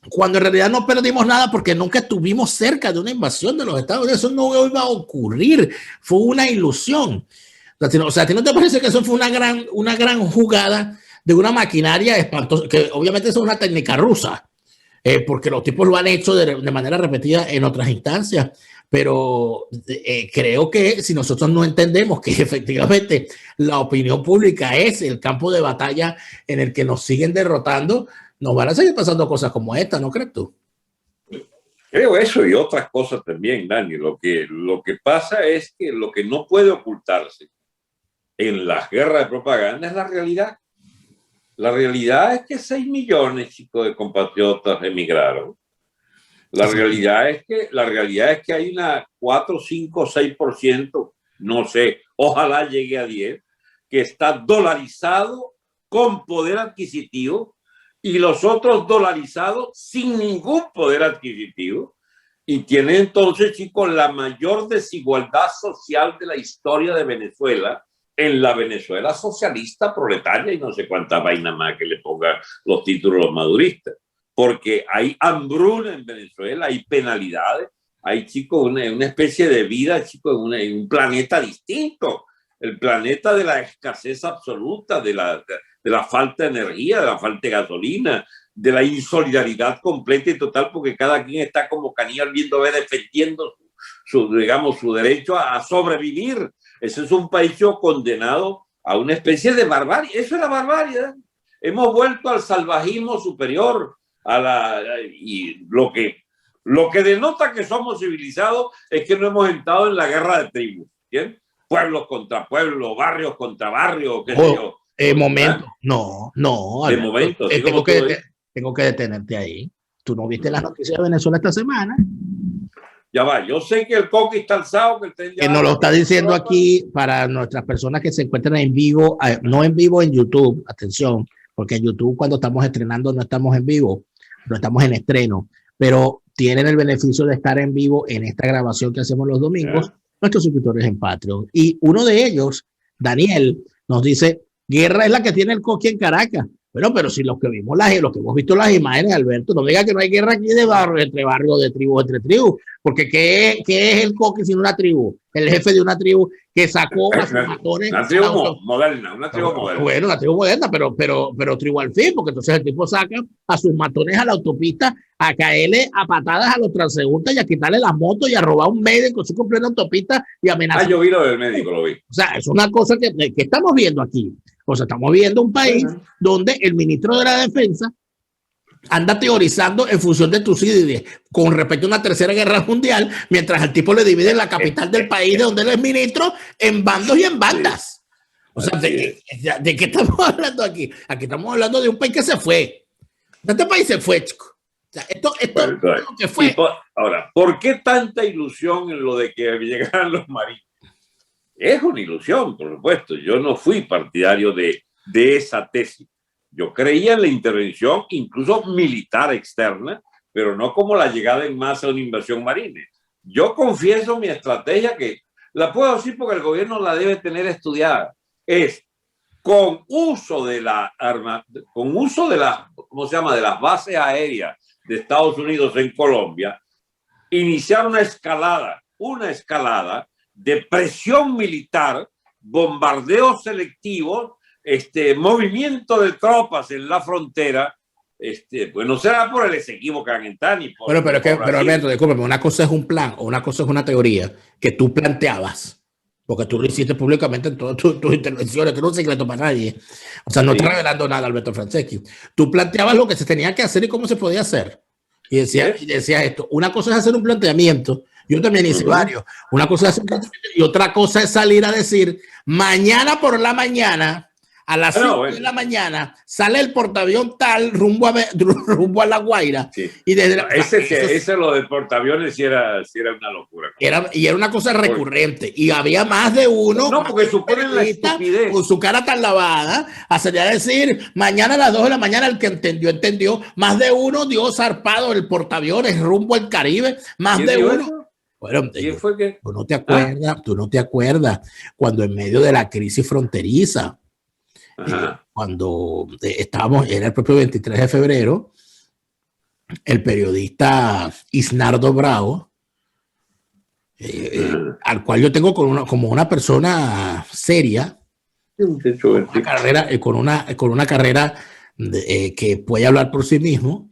Cuando en realidad no perdimos nada porque nunca estuvimos cerca de una invasión de los Estados Unidos. Eso no iba a ocurrir. Fue una ilusión. O sea, ¿a ti no te parece que eso fue una gran jugada de una maquinaria espantosa? Que obviamente eso es una técnica rusa, porque los tipos lo han hecho de manera repetida en otras instancias. Pero creo que si nosotros no entendemos que efectivamente la opinión pública es el campo de batalla en el que nos siguen derrotando, nos van a seguir pasando cosas como esta, ¿no crees tú? Creo eso y otras cosas también, Dani. Lo que pasa es que lo que no puede ocultarse en las guerras de propaganda es la realidad. La realidad es que 6 millones, chicos, de compatriotas emigraron. La realidad es que hay una 4, 5, 6%, no sé, ojalá llegue a 10, que está dolarizado con poder adquisitivo y los otros dolarizados sin ningún poder adquisitivo. Y tiene entonces, chicos, la mayor desigualdad social de la historia de Venezuela, en la Venezuela socialista, proletaria y no sé cuánta vaina más que le pongan los títulos los maduristas. Porque hay hambruna en Venezuela, hay penalidades, hay, chicos, una especie de vida, chicos, en un planeta distinto. El planeta de la escasez absoluta, de la falta de energía, de la falta de gasolina, de la insolidaridad completa y total, porque cada quien está como canilla viendo ver defendiendo digamos, su derecho a sobrevivir. Ese es un país condenado a una especie de barbarie. Eso es la barbarie. Hemos vuelto al salvajismo superior, y lo que denota que somos civilizados es que no hemos entrado en la guerra de tribus, ¿bien? Pueblos contra pueblos, barrios contra barrios, qué sé yo. Momento, no, de Alberto, momento, tengo que detenerte ahí. ¿Tú no viste las noticias de Venezuela esta semana? Ya va, yo sé que el coque está alzado, que nos lo está diciendo aquí para nuestras personas que se encuentran en vivo, no en vivo en YouTube, atención, porque en YouTube cuando estamos estrenando no estamos en vivo, no estamos en estreno, pero tienen el beneficio de estar en vivo en esta grabación que hacemos los domingos, nuestros suscriptores en Patreon. Y uno de ellos, Daniel, nos dice, guerra es la que tiene el coque en Caracas. Bueno, pero si los que vimos los que hemos visto las imágenes, Alberto, no me diga que no hay guerra aquí de barrio, entre barrios, de tribus, entre tribus, porque ¿qué es el coque sin una tribu? El jefe de una tribu que sacó a sus matones. Una tribu moderna, una tribu moderna. Bueno, una tribu moderna, pero tribu al fin, porque entonces el tipo saca a sus matones a la autopista a caerle a patadas a los transeúntes y a quitarle las motos y a robar un médico así con plena autopista y amenazar. Yo vi lo del médico, lo vi. O sea, es una cosa que estamos viendo aquí. O sea, estamos viendo un país donde el ministro de la Defensa anda teorizando en función de Tucídides con respecto a una tercera guerra mundial, mientras al tipo le dividen la capital del país de donde él es ministro en bandos y en bandas. O sea, ¿de qué estamos hablando aquí? Aquí estamos hablando de un país que se fue. Este país se fue, chico. O sea, esto bueno, que fue. Ahora, ¿por qué tanta ilusión en lo de que llegaran los marines? Es una ilusión, por supuesto. Yo no fui partidario de esa tesis. Yo creía en la intervención, incluso militar externa, pero no como la llegada en masa a una invasión marina. Yo confieso mi estrategia, que la puedo decir porque el gobierno la debe tener estudiada, es con uso de ¿cómo se llama?, de las bases aéreas de Estados Unidos en Colombia, iniciar una escalada de presión militar, bombardeos selectivos, movimiento de tropas en la frontera. Pues no será por el Esequibo Cagentani. Bueno, pero Alberto, discúlpeme, una cosa es un plan o una cosa es una teoría que tú planteabas, porque tú lo hiciste públicamente en todas tus intervenciones, que no es un secreto para nadie. O sea, no está revelando nada, Alberto Franceschi. Tú planteabas lo que se tenía que hacer y cómo se podía hacer. Y decía esto, una cosa es hacer un planteamiento. Yo también hice varios. Una cosa es hacer un planteamiento y otra cosa es salir a decir, mañana por la mañana, a las 5 de la mañana, sale el portaavión tal rumbo a La Guaira. Sí. Y desde ese lo del portaaviones sí era una locura. Era una cosa recurrente. Y había más de uno. No, porque suponen la estupidez. Con su cara tan lavada, a salir a decir, mañana a las 2 de la mañana, el que entendió. Más de uno dio zarpado el portaaviones rumbo al Caribe. Más de uno. Eso? Bueno, ¿quién fue que? Tú no te acuerdas cuando en medio de la crisis fronteriza, cuando estábamos, era el propio 23 de febrero, el periodista Isnardo Bravo, al cual yo tengo como una persona seria, con una carrera que puede hablar por sí mismo,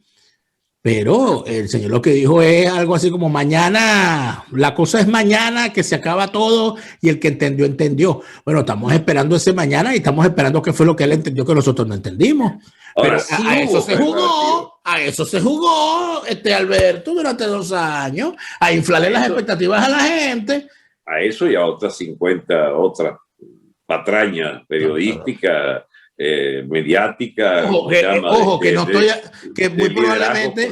pero el señor lo que dijo es algo así como mañana, la cosa es mañana, que se acaba todo y el que entendió. Bueno, estamos esperando ese mañana y estamos esperando qué fue lo que él entendió que nosotros no entendimos. Pero sí a eso se jugó Alberto durante 2 años, a inflarle las expectativas a la gente. A eso y a otras 50 patrañas periodísticas, mediática, que muy probablemente,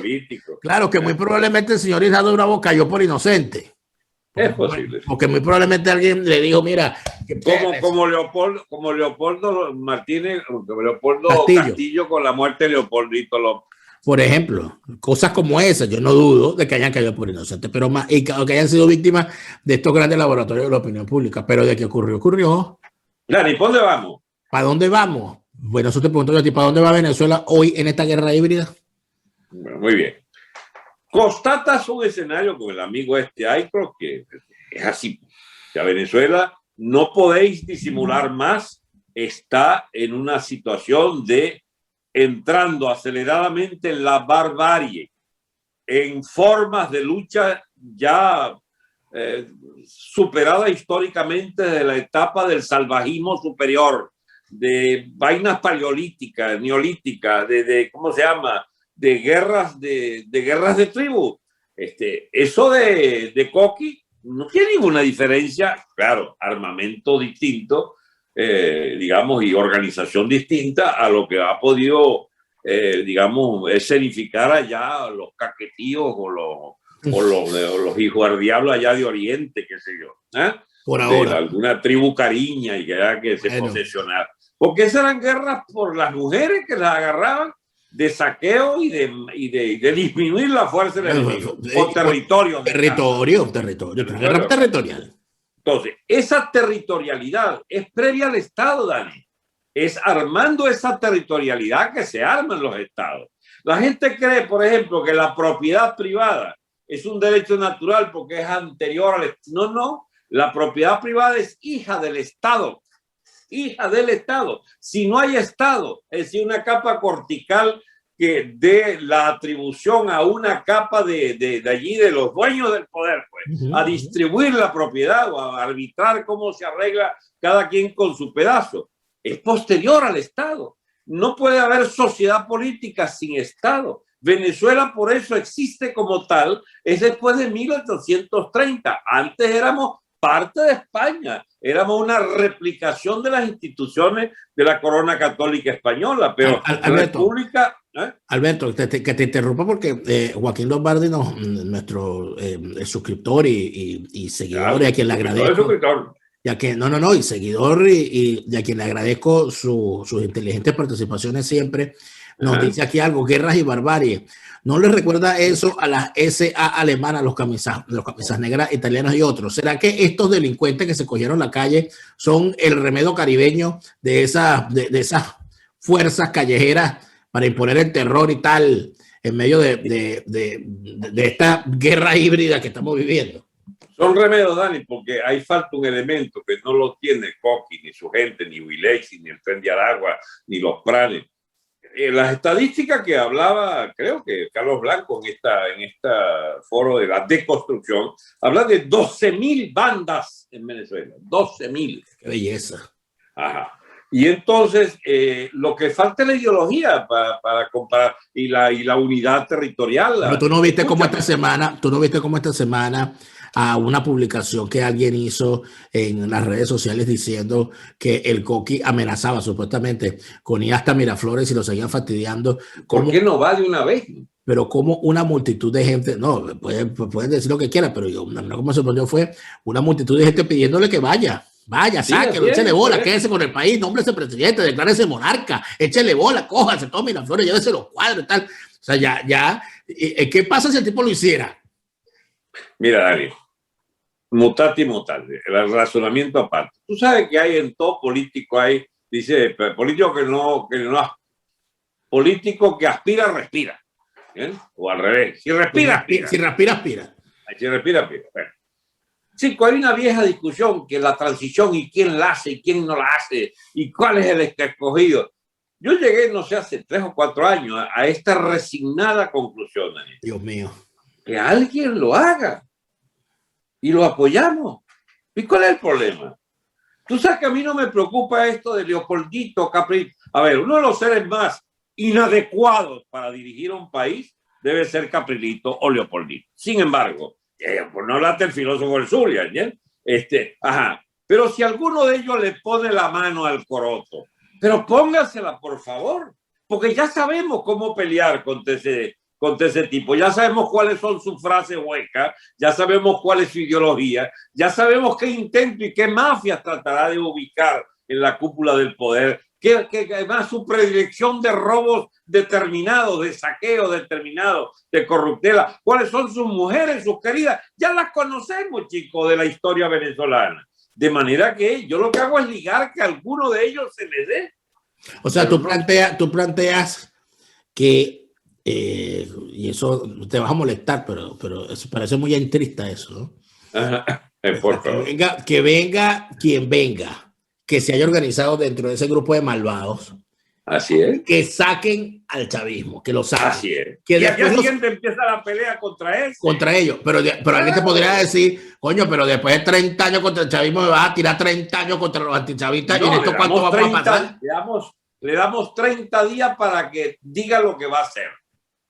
claro, que muy probablemente el señor Isnardo Bravo cayó por inocente. Es posible. Porque muy probablemente alguien le dijo, mira, como Leopoldo Martínez, Leopoldo Castillo con la muerte de Leopoldito López. Por ejemplo, cosas como esas, yo no dudo de que hayan caído por inocente, pero más, y que hayan sido víctimas de estos grandes laboratorios de la opinión pública, pero de que ocurrió. Claro, ¿y por dónde vamos? ¿Para dónde vamos? Bueno, eso te pregunto yo a ti, ¿para dónde va Venezuela hoy en esta guerra híbrida? Bueno, muy bien. Constatas un escenario con el amigo Aicro, que es así. Ya Venezuela, no podéis disimular más, está en una situación de entrando aceleradamente en la barbarie, en formas de lucha ya superada históricamente de la etapa del salvajismo superior, de vainas paleolíticas, neolíticas, ¿cómo se llama?, guerras de tribu. Eso de Coqui no tiene ninguna diferencia, claro, armamento distinto, digamos, y organización distinta a lo que ha podido, digamos, escenificar allá los caquetíos o los hijos del diablo allá de Oriente, qué sé yo, por ahora. De alguna tribu cariña y que se posesionara. Porque esas eran guerras por las mujeres que las agarraban de saqueo y de disminuir la fuerza del enemigo. O territorio. Territorial. Guerra territorial. Entonces, esa territorialidad es previa al Estado, Dani. Es armando esa territorialidad que se arman los estados. La gente cree, por ejemplo, que la propiedad privada es un derecho natural porque es anterior al Estado. No, la propiedad privada es hija del Estado. Hija del Estado. Si no hay Estado, es decir, una capa cortical que dé la atribución a una capa de allí, de los dueños del poder, pues, a distribuir la propiedad o a arbitrar cómo se arregla cada quien con su pedazo. Es posterior al Estado. No puede haber sociedad política sin Estado. Venezuela por eso existe como tal, es después de 1830. Antes éramos parte de España, éramos una replicación de las instituciones de la corona católica española, pero Alberto, república... Alberto, que te interrumpa porque Joaquín Lombardi, nuestro suscriptor y seguidor, claro, y a quien le agradezco, y seguidor y a quien le agradezco sus inteligentes participaciones siempre, nos dice aquí algo: guerras y barbarie. ¿No le recuerda eso a las SA alemanas, los camisas negras italianos y otros? ¿Será que estos delincuentes que se cogieron la calle son el remedio caribeño de esas fuerzas callejeras para imponer el terror y tal en medio de esta guerra híbrida que estamos viviendo? Son remedios, Dani, porque ahí falta un elemento que no lo tiene Coqui, ni su gente, ni Wilexi, ni el Tren de Aragua, ni los Pranes. Las estadísticas que hablaba, creo que Carlos Blanco en esta foro de la deconstrucción, habla de 12.000 bandas en Venezuela. 12.000. ¡Qué belleza! Ajá. Y entonces lo que falta es la ideología para comparar y la unidad territorial. Pero tú no viste cómo esta semana a una publicación que alguien hizo en las redes sociales diciendo que el Coqui amenazaba supuestamente con ir hasta Miraflores y lo seguían fastidiando. ¿Por qué no va de una vez? Pero como una multitud de gente, no, pueden decir lo que quieran, pero yo, lo que me sorprendió fue una multitud de gente pidiéndole que vaya, sáquelo, échele bola, quédese con el país, nómbrese presidente, declárese monarca, échele bola, cójase, tome Miraflores, llévese los cuadros y tal. O sea, ¿qué pasa si el tipo lo hiciera? Mira, Dani, mutati mutandi, el razonamiento aparte. Tú sabes que hay en todo político, dice, político político que aspira, respira. ¿Bien? O al revés, si respira, aspira. Si respira, aspira. Si respira, aspira. Bueno. Sí, hay una vieja discusión que la transición y quién la hace y quién no la hace y cuál es el escogido. Yo llegué, no sé, hace 3 o 4 años a esta resignada conclusión. Dios mío. Que alguien lo haga y lo apoyamos. ¿Y cuál es el problema? Tú sabes que a mí no me preocupa esto de Leopoldito Capri. A ver, uno de los seres más inadecuados para dirigir un país debe ser Caprilito o Leopoldito. Sin embargo, por no hablar del filósofo del Zulia, pero si alguno de ellos le pone la mano al coroto, pero póngasela, por favor, porque ya sabemos cómo pelear contra ese tipo, ya sabemos cuáles son sus frases huecas, ya sabemos cuál es su ideología, ya sabemos qué intento y qué mafias tratará de ubicar en la cúpula del poder, que además su predilección de robos determinados, de saqueo determinado, de corruptela, cuáles son sus mujeres, sus queridas, ya las conocemos, chicos, de la historia venezolana. De manera que yo lo que hago es ligar que a alguno de ellos se les dé. O sea, tú planteas que, y eso te vas a molestar, pero eso parece muy entrista eso, ¿no? Ajá, por favor. Que venga quien venga, que se haya organizado dentro de ese grupo de malvados. Así es. Que saquen al chavismo, que lo saquen. Así es. Que y al día siguiente empieza la pelea contra ellos. Pero alguien te podría decir, coño, pero después de 30 años contra el chavismo me vas a tirar 30 años contra los antichavistas. No, ¿y en esto cuánto vamos a pasar? Le damos 30 días para que diga lo que va a hacer.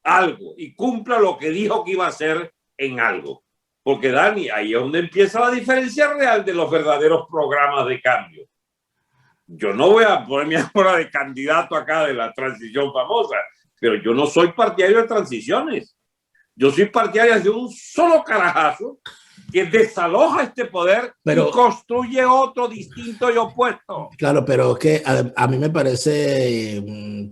algo y cumpla lo que dijo que iba a hacer en algo. Porque, Dani, ahí es donde empieza la diferencia real de los verdaderos programas de cambio. Yo no voy a ponerme ahora de candidato acá de la transición famosa, pero yo no soy partidario de transiciones. Yo soy partidario de un solo carajazo que desaloja este poder y construye otro distinto y opuesto. Claro, pero es que a mí me parece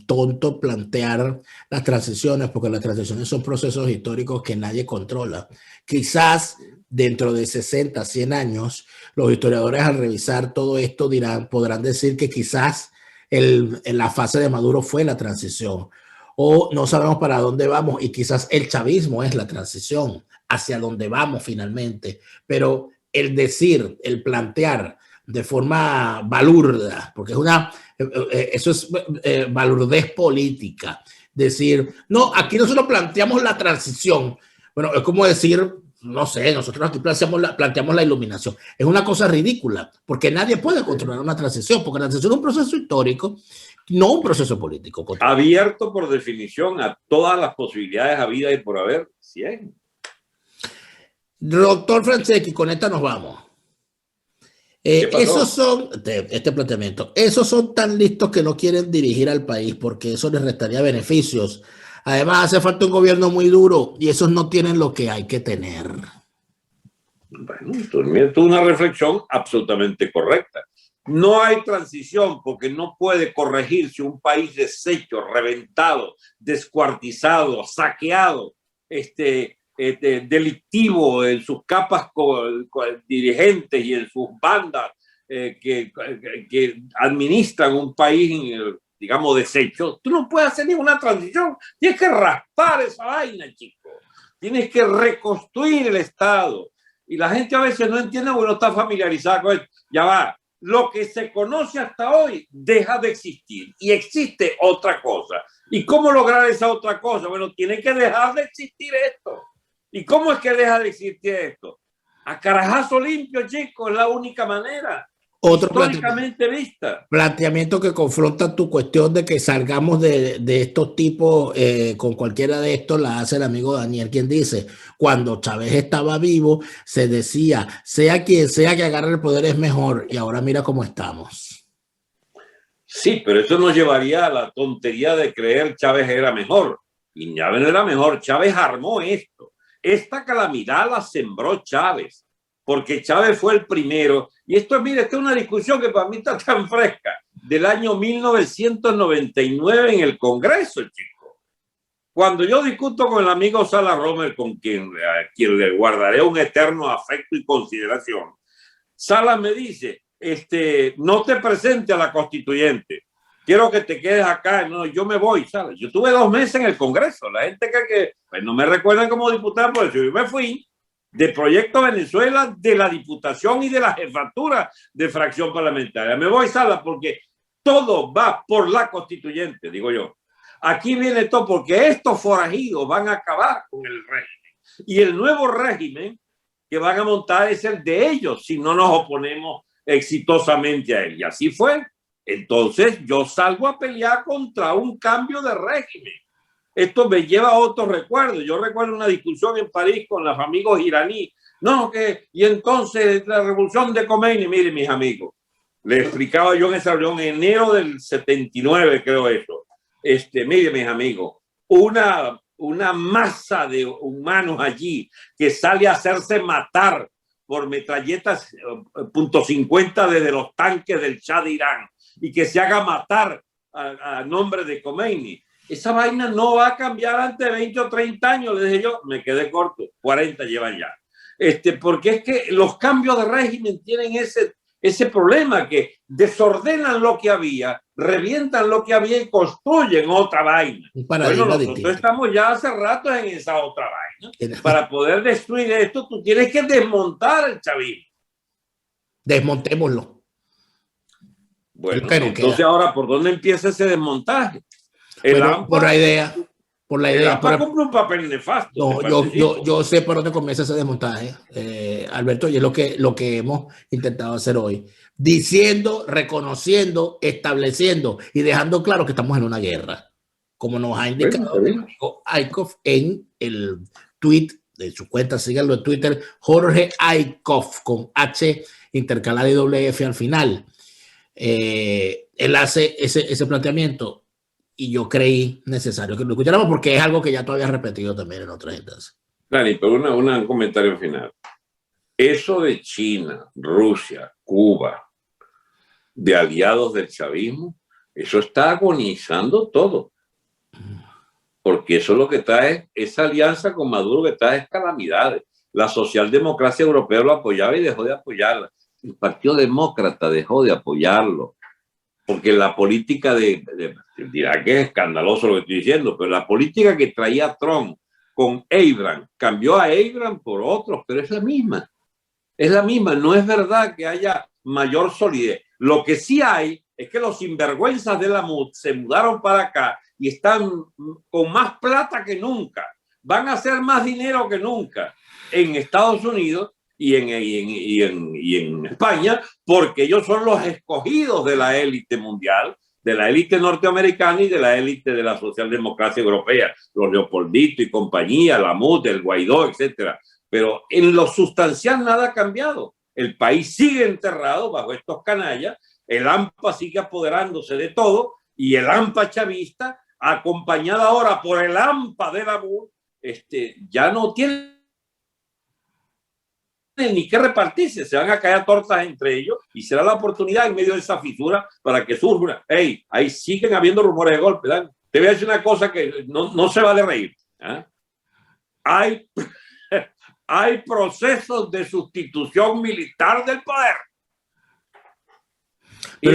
tonto plantear las transiciones, porque las transiciones son procesos históricos que nadie controla. Quizás dentro de 60, 100 años, los historiadores al revisar todo esto podrán decir que quizás la fase de Maduro fue la transición, o no sabemos para dónde vamos y quizás el chavismo es la transición hacia donde vamos finalmente. Pero el decir, el plantear de forma balurda, porque eso es balurdez política, decir, no, aquí nosotros planteamos la transición. Bueno, es como decir, no sé, nosotros aquí planteamos la iluminación. Es una cosa ridícula, porque nadie puede controlar una transición, porque la transición es un proceso histórico, no un proceso político. Abierto por definición a todas las posibilidades habidas y por haber, 100. Doctor Franceschi, con esta nos vamos. Esos son, este planteamiento, esos son tan listos que no quieren dirigir al país porque eso les restaría beneficios. Además, hace falta un gobierno muy duro y esos no tienen lo que hay que tener. Bueno, esto es una reflexión absolutamente correcta. No hay transición porque no puede corregirse un país deshecho, reventado, descuartizado, saqueado, delictivo en sus capas dirigentes y en sus bandas que administran un país, digamos, deshecho. Tú no puedes hacer ninguna transición. Tienes que raspar esa vaina, chico. Tienes que reconstruir el Estado. Y la gente a veces no entiende porque no está familiarizada con esto. Ya va. Lo que se conoce hasta hoy deja de existir y existe otra cosa. ¿Y cómo lograr esa otra cosa? Bueno, tiene que dejar de existir esto. ¿Y cómo es que deja de existir esto? A carajazo limpio, chicos, es la única manera. Otro históricamente vista. Planteamiento que confronta tu cuestión de que salgamos de estos tipos con cualquiera de estos, la hace el amigo Daniel, quien dice, cuando Chávez estaba vivo, se decía, sea quien sea que agarre el poder es mejor, y ahora mira cómo estamos. Sí, pero eso nos llevaría a la tontería de creer Chávez era mejor. Y Chávez no era mejor, Chávez armó esto. Esta calamidad la sembró Chávez, porque Chávez fue el primero. Y esto, mire, esta es una discusión que para mí está tan fresca, del año 1999 en el Congreso, chico. Cuando yo discuto con el amigo Sala Romer, con quien le guardaré un eterno afecto y consideración, Sala me dice, no te presente a la constituyente, quiero que te quedes acá. No, yo me voy, ¿sabes? Yo tuve 2 meses en el Congreso. La gente que pues no me recuerdan como diputado, por eso yo me fui de Proyecto Venezuela, de la Diputación y de la Jefatura de Fracción Parlamentaria. Me voy, Sala, porque todo va por la constituyente, digo yo. Aquí viene todo porque estos forajidos van a acabar con el régimen. Y el nuevo régimen que van a montar es el de ellos, si no nos oponemos exitosamente a él. Y así fue. Entonces yo salgo a pelear contra un cambio de régimen. Esto me lleva a otros recuerdos. Yo recuerdo una discusión en París con los amigos iraníes. Y entonces la revolución de Khomeini, miren mis amigos, le explicaba yo en esa reunión en enero del 79, creo eso. Miren mis amigos, una masa de humanos allí que sale a hacerse matar por metralletas .50 desde los tanques del Shah de Irán y que se haga matar a nombre de Khomeini. Esa vaina no va a cambiar antes de 20 o 30 años, le dije yo, me quedé corto, 40 llevan ya. Porque es que los cambios de régimen tienen ese problema, que desordenan lo que había, revientan lo que había y construyen otra vaina. Bueno, nosotros estamos ya hace rato en esa otra vaina. Para poder destruir esto, tú tienes que desmontar el chavismo. Desmontémoslo. Bueno, entonces ahora, ¿por dónde empieza ese desmontaje? Por la idea. El AMPA cumple un papel nefasto. No, yo sé por dónde comienza ese desmontaje, Alberto, y es lo que hemos intentado hacer hoy. Diciendo, reconociendo, estableciendo y dejando claro que estamos en una guerra. como nos ha indicado Aikoff en el tweet de su cuenta, síganlo en Twitter, Jorge Aikoff, con H intercalada y doble F al final. Él hace ese planteamiento y yo creí necesario que lo escucháramos porque es algo que ya tú habías repetido también en otras instancias. Dani, pero un comentario final. Eso de China, Rusia, Cuba, de aliados del chavismo, eso está agonizando todo. Porque eso lo que trae, esa alianza con Maduro que trae calamidades. La socialdemocracia europea lo apoyaba y dejó de apoyarla. El Partido Demócrata dejó de apoyarlo. Porque la política dirá que es escandaloso lo que estoy diciendo, pero la política que traía Trump con Abraham, cambió a Abraham por otros, pero es la misma. Es la misma. No es verdad que haya mayor solidez. Lo que sí hay es que los sinvergüenzas de la MUD se mudaron para acá y están con más plata que nunca. Van a hacer más dinero que nunca en Estados Unidos y en España, porque ellos son los escogidos de la élite mundial, de la élite norteamericana y de la élite de la socialdemocracia europea, los Leopoldito y compañía, la MUD, el Guaidó, etcétera. Pero en lo sustancial nada ha cambiado. El país sigue enterrado bajo estos canallas, el AMPA sigue apoderándose de todo y el AMPA chavista, acompañado ahora por el AMPA de la MUD, ya no tiene ni qué repartirse, se van a caer tortas entre ellos y será la oportunidad en medio de esa fisura para que surja. Hey, ahí siguen habiendo rumores de golpe, ¿verdad? Te voy a decir una cosa que no se vale reír. ¿Eh? Hay procesos de sustitución militar del poder. Y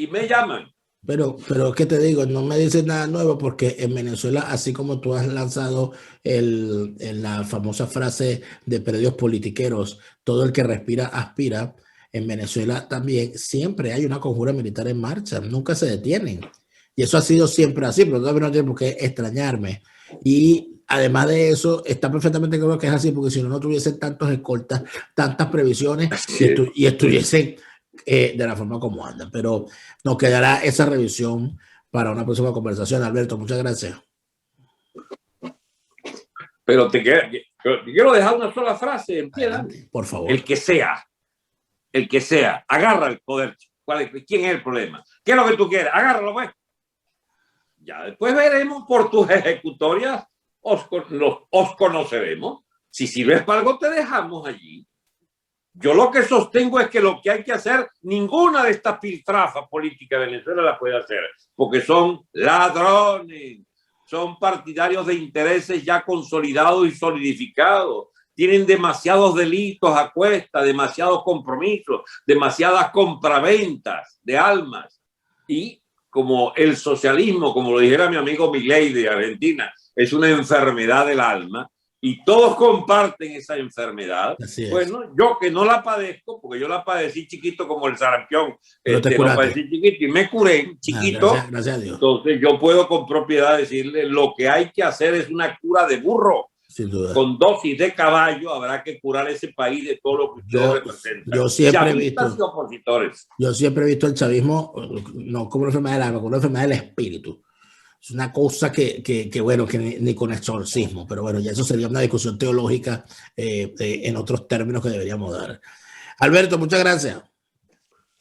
me llaman. Pero ¿qué te digo? No me dices nada nuevo porque en Venezuela, así como tú has lanzado la famosa frase de predios politiqueros, todo el que respira aspira, en Venezuela también siempre hay una conjura militar en marcha, nunca se detienen. Y eso ha sido siempre así, pero todavía no tiene por qué extrañarme. Y además de eso, está perfectamente claro que es así, porque si no tuviesen tantos escoltas, tantas previsiones y estuviesen de la forma como andan. Pero nos quedará esa revisión para una próxima conversación. Alberto, muchas gracias. Pero te quiero dejar una sola frase en pie. Adelante, por favor. El que sea, agarra el poder. ¿Quién es el problema? ¿Qué es lo que tú quieres? Agárralo, pues. Ya después veremos por tus ejecutorias, os conoceremos. Si sirves para algo, te dejamos allí. Yo lo que sostengo es que lo que hay que hacer, ninguna de estas piltrafas políticas de Venezuela la puede hacer, porque son ladrones, son partidarios de intereses ya consolidados y solidificados, tienen demasiados delitos a cuesta, demasiados compromisos, demasiadas compraventas de almas. Y como el socialismo, como lo dijera mi amigo Milei de Argentina, es una enfermedad del alma, y todos comparten esa enfermedad. Bueno, yo que no la padezco, porque yo la padecí chiquito como el sarampión, lo padecí chiquito y me curé chiquito. Gracias a Dios. Entonces yo puedo con propiedad decirle, lo que hay que hacer es una cura de burro. Sin duda. Con dosis de caballo habrá que curar ese país de todo lo que ustedes representan. Yo siempre he visto el chavismo no como una enfermedad del alma, como una enfermedad del espíritu. Es una cosa que bueno, que ni con exorcismo, pero bueno, ya eso sería una discusión teológica en otros términos que deberíamos dar. Alberto, muchas gracias.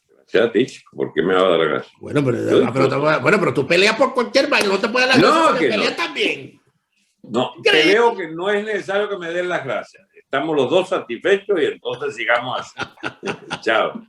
Gracias a ti, ¿por qué me va a dar la gracia? Bueno, pero tú peleas por cualquier vaina, no te puedes dar la gracia, porque peleas también. No, creo que no es necesario que me den las gracias. Estamos los dos satisfechos y entonces sigamos así. Chao.